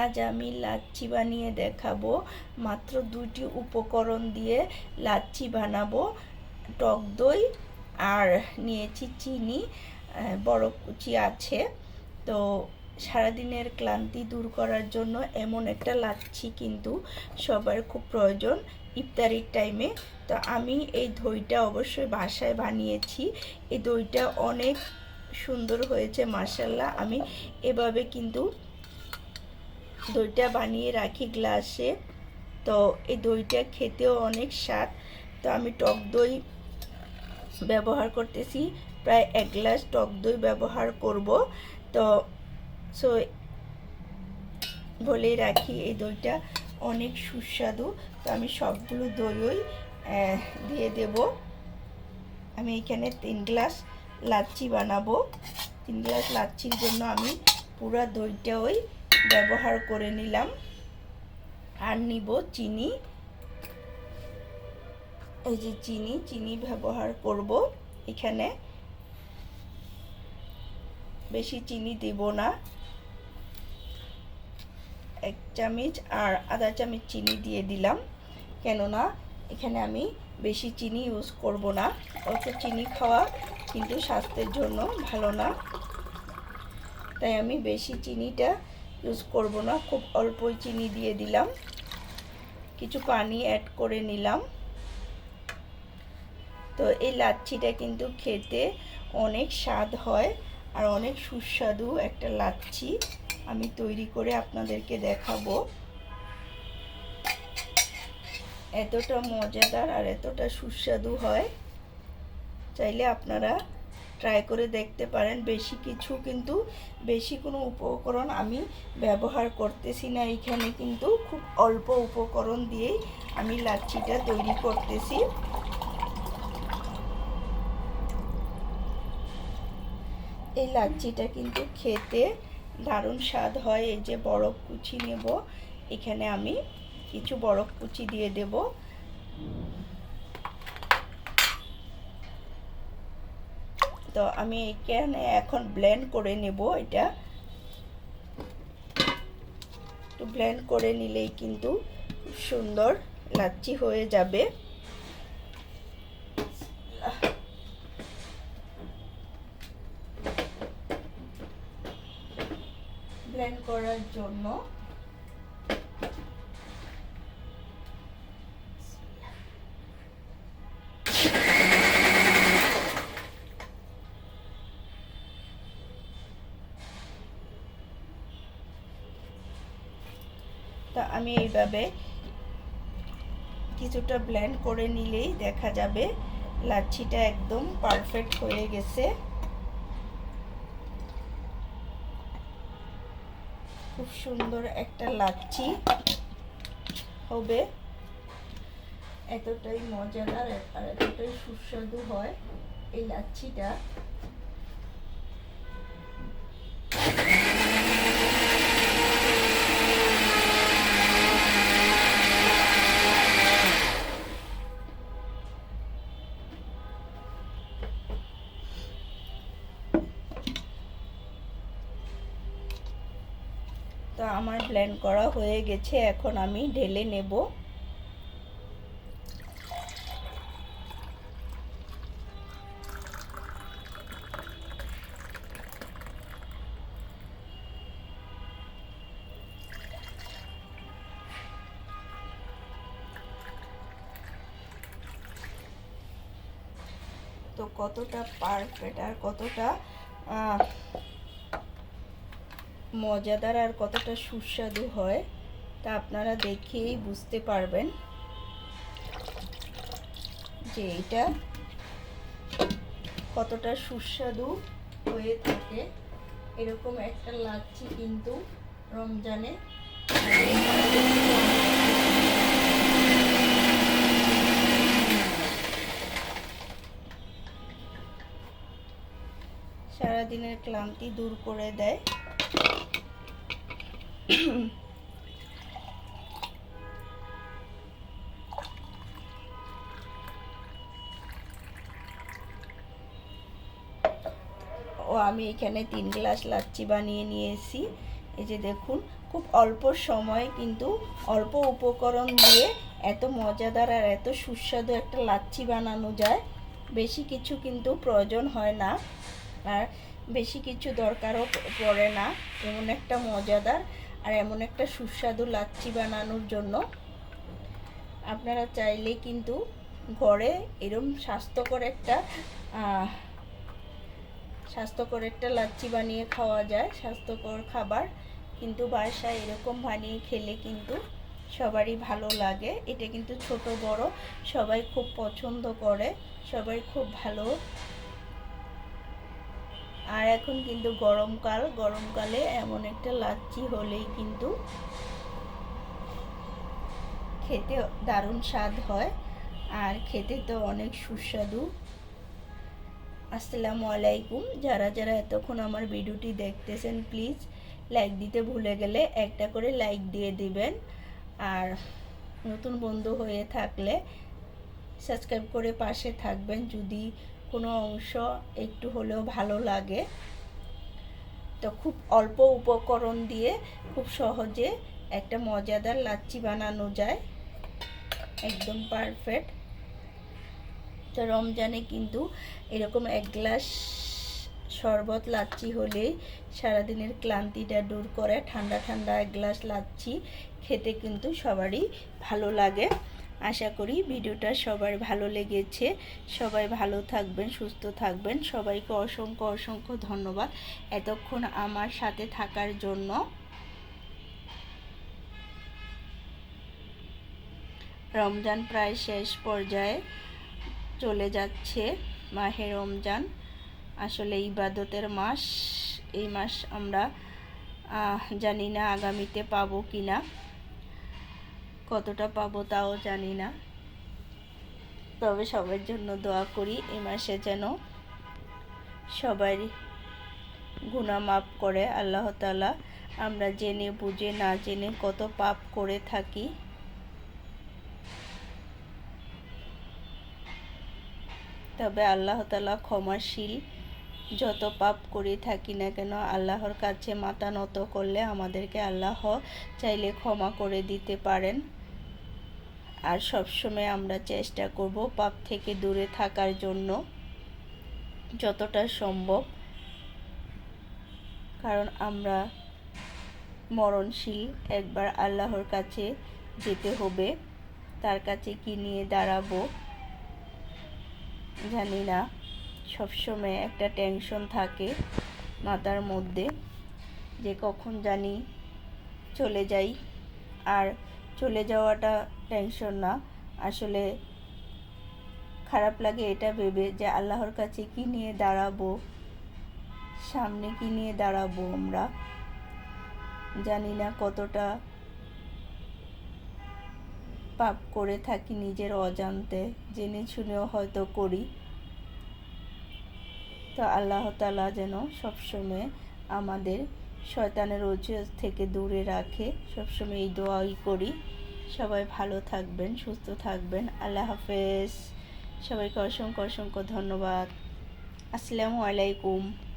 আজ আমি লাচ্ছি বানিয়ে দেখাবো। মাত্র 2টি উপকরণ দিয়ে লাচ্ছি বানাবো। টক দই আর নিয়েছি চিনি, বরফ কুচি আছে। তো সারাদিনের ক্লান্তি দূর করার জন্য এমন একটা লাচ্ছি কিন্তু সবার খুব প্রয়োজন ইফতারির টাইমে। তো আমি এই দইটা অবশ্যই বাসায় বানিয়েছি। এই দইটা অনেক সুন্দর হয়েছে মাশাআল্লাহ। আমি এভাবে কিন্তু দইটা বানিয়ে রাখি গ্লাসে। তো এই দইটা খেতেও অনেক স্বাদ। তো আমি টক দই ব্যবহার করতেছি, প্রায় 1 গ্লাস টক দই ব্যবহার করব। তো বলেই রাখি এই দইটা অনেক সুস্বাদু। তো আমি সবগুলো দইই দিয়ে দেব। আমি এখানে 3 গ্লাস লাচ্ছি বানাবো। 3 গ্লাস লাচ্ছির জন্য আমি পুরো দইটাই ব্যবহার করে নিলাম। আর নিব চিনি। এই যে চিনি ব্যবহার করব এখানে। বেশি চিনি দেব না, 1 চামচ আর আধা চামচ চিনি দিয়ে দিলাম, কেননা এখানে আমি বেশি চিনি ইউজ করব না। অত চিনি খাওয়া কিন্তু স্বাস্থ্যের জন্য ভালো না, তাই আমি বেশি চিনিটা ইউজ করব না। খুব অল্পই চিনি দিয়ে দিলাম, কিছু পানি অ্যাড করে নিলাম। তো এই লাচ্ছিটা কিন্তু খেতে অনেক স্বাদ হয় আর অনেক সুস্বাদু একটা লাচ্ছি আমি তৈরি করে আপনাদেরকে দেখাবো। এতটা মজাদার আর এতটা সুস্বাদু হয়, চাইলে আপনারা ট্রাই করে দেখতে পারেন। বেশি কোনো উপকরণ আমি ব্যবহার করতেছি না এখানে, কিন্তু খুব অল্প উপকরণ দিয়েই আমি লাচ্ছিটা তৈরি করতেছি। এই লাচ্ছিটা কিন্তু খেতে দারুণ স্বাদ হয়। এই যে বরফ কুচি নেব, এখানে আমি কিছু বরফ কুচি দিয়ে দেব। তো আমি এখানে এখন ব্লেন্ড করে নেব। এটা একটু ব্লেন্ড করে নিলেই কিন্তু খুব সুন্দর লাচ্ছি হয়ে যাবে। ব্লেন্ড করার জন্য তা আমি এইভাবে কিছুটা ব্লেন্ড করে নিলেই দেখা যাবে লাচ্ছিটা একদম পারফেক্ট হয়ে গেছে। খুব সুন্দর একটা লাচ্ছি হবে, এতটাই মজাদার আর এতটাই সুস্বাদু হয় এই লাচ্ছিটা। তো আমার ব্লেন্ড করা হয়ে গেছে, এখন আমি ঢেলে নেব। তো কতটা পারফেক্ট আর কতটা মজাদার আর কতটা সুস্বাদু হয় তা আপনারা দেখেই বুঝতে পারবেন যে এটা কতটা সুস্বাদু হয়ে থাকে। এরকম একটা লাচ্ছি কিন্তু রমজানে সারাদিনের ক্লান্তি দূর করে দেয়। আমি এখানে 3 গ্লাস লাচ্ছি বানিয়ে নিয়েছি। এই যে দেখুন, খুব অল্প সময়ে কিন্তু অল্প উপকরণ দিয়ে এত মজাদার আর এত সুস্বাদু একটা লাচ্ছি বানানো যায়। বেশি কিছু কিন্তু প্রয়োজন হয় না, আর বেশি কিছু দরকারও পড়ে না এমন একটা মজাদার আর এমন একটা সুস্বাদু লাচ্ছি বানানোর জন্য। আপনারা চাইলে কিন্তু ঘরে এরকম স্বাস্থ্যকর একটা লাচ্ছি বানিয়ে খাওয়া যায়, স্বাস্থ্যকর খাবার। কিন্তু বাসায় এরকম বানিয়ে খেলে কিন্তু সবারই ভালো লাগে। এটা কিন্তু ছোট বড় সবাই খুব পছন্দ করে, সবাই খুব ভালো। আর এখন কিন্তু গরমকালে এমন একটা লাচ্ছি হলেই কিন্তু খেতে দারুণ স্বাদ হয়, আর খেতে তো অনেক সুস্বাদু। আসসালামু আলাইকুম। যারা যারা এতক্ষণ আমার ভিডিওটি দেখতেছেন, প্লিজ লাইক দিতে ভুলে গেলে একটা করে লাইক দিয়ে দিবেন, আর নতুন বন্ধু হয়ে থাকলে সাবস্ক্রাইব করে পাশে থাকবেন যদি কোনো অংশ একটু হলেও ভালো লাগে। তো খুব অল্প উপকরণ দিয়ে খুব সহজে একটা মজাদার লাচ্ছি বানানো যায়, একদম পারফেক্ট। তো রমজানে কিন্তু এরকম এক গ্লাস শরবত লাচ্ছি হলেই সারাদিনের ক্লান্তিটা দূর করে। ঠান্ডা ঠান্ডা এক গ্লাস লাচ্ছি খেতে কিন্তু সবারই ভালো লাগে। আশা করি ভিডিওটা সবার ভালো লেগেছে। সবাই ভালো থাকবেন, সুস্থ থাকবেন। সবাইকে অসংখ্য অসংখ্য ধন্যবাদ এতক্ষণ আমার সাথে থাকার জন্য। রমজান প্রায় শেষ পর্যায়ে চলে যাচ্ছে। মাহে রমজান আসলে ইবাদতের মাস। এই মাস আমরা জানি না আগামীতে পাবো কি না, কতটা পাবো তাও জানি না। তবে সবার জন্য দোয়া করি এই মাসে যেন সবাই গুনাহ মাফ করে আল্লাহ তাআলা। আমরা জেনে বুঝে না জেনে কত পাপ করে থাকি। তবে আল্লাহ তাআলা ক্ষমাশীল। যত পাপ করে থাকি না কেন আল্লাহর কাছে মাথা নত করলে আমাদেরকে আল্লাহ চাইলে ক্ষমা করে দিতে পারেন। আর সবসময় আমরা চেষ্টা করব পাপ থেকে দূরে থাকার জন্য যতটা সম্ভব, কারণ আমরা মরণশীল। একবার আল্লাহর কাছে যেতে হবে, তার কাছে কি নিয়ে দাঁড়াবো জানি না। সবসময় একটা টেনশন থাকে মাথার মধ্যে যে কখন জানি চলে যাই। আর চলে যাওয়াটা টেনশন না, আসলে খারাপ লাগে এটা ভেবে যে আল্লাহর কাছে কি নিয়ে দাঁড়াবো, সামনে কি নিয়ে দাঁড়াবো। আমরা জানি না কতটা পাপ করে থাকি নিজের অজান্তে, জেনে শুনেও হয়তো করি। তো আল্লাহ তাআলা যেন সবসময় আমাদের শয়তানের ওজর থেকে দূরে রাখে, সবসময় এই দোয়াই করি। সবাই ভালো থাকবেন, সুস্থ থাকবেন। আল্লাহ হাফেজ। সবাইকে অসংখ্য অসংখ্য ধন্যবাদ। আসসালামু আলাইকুম।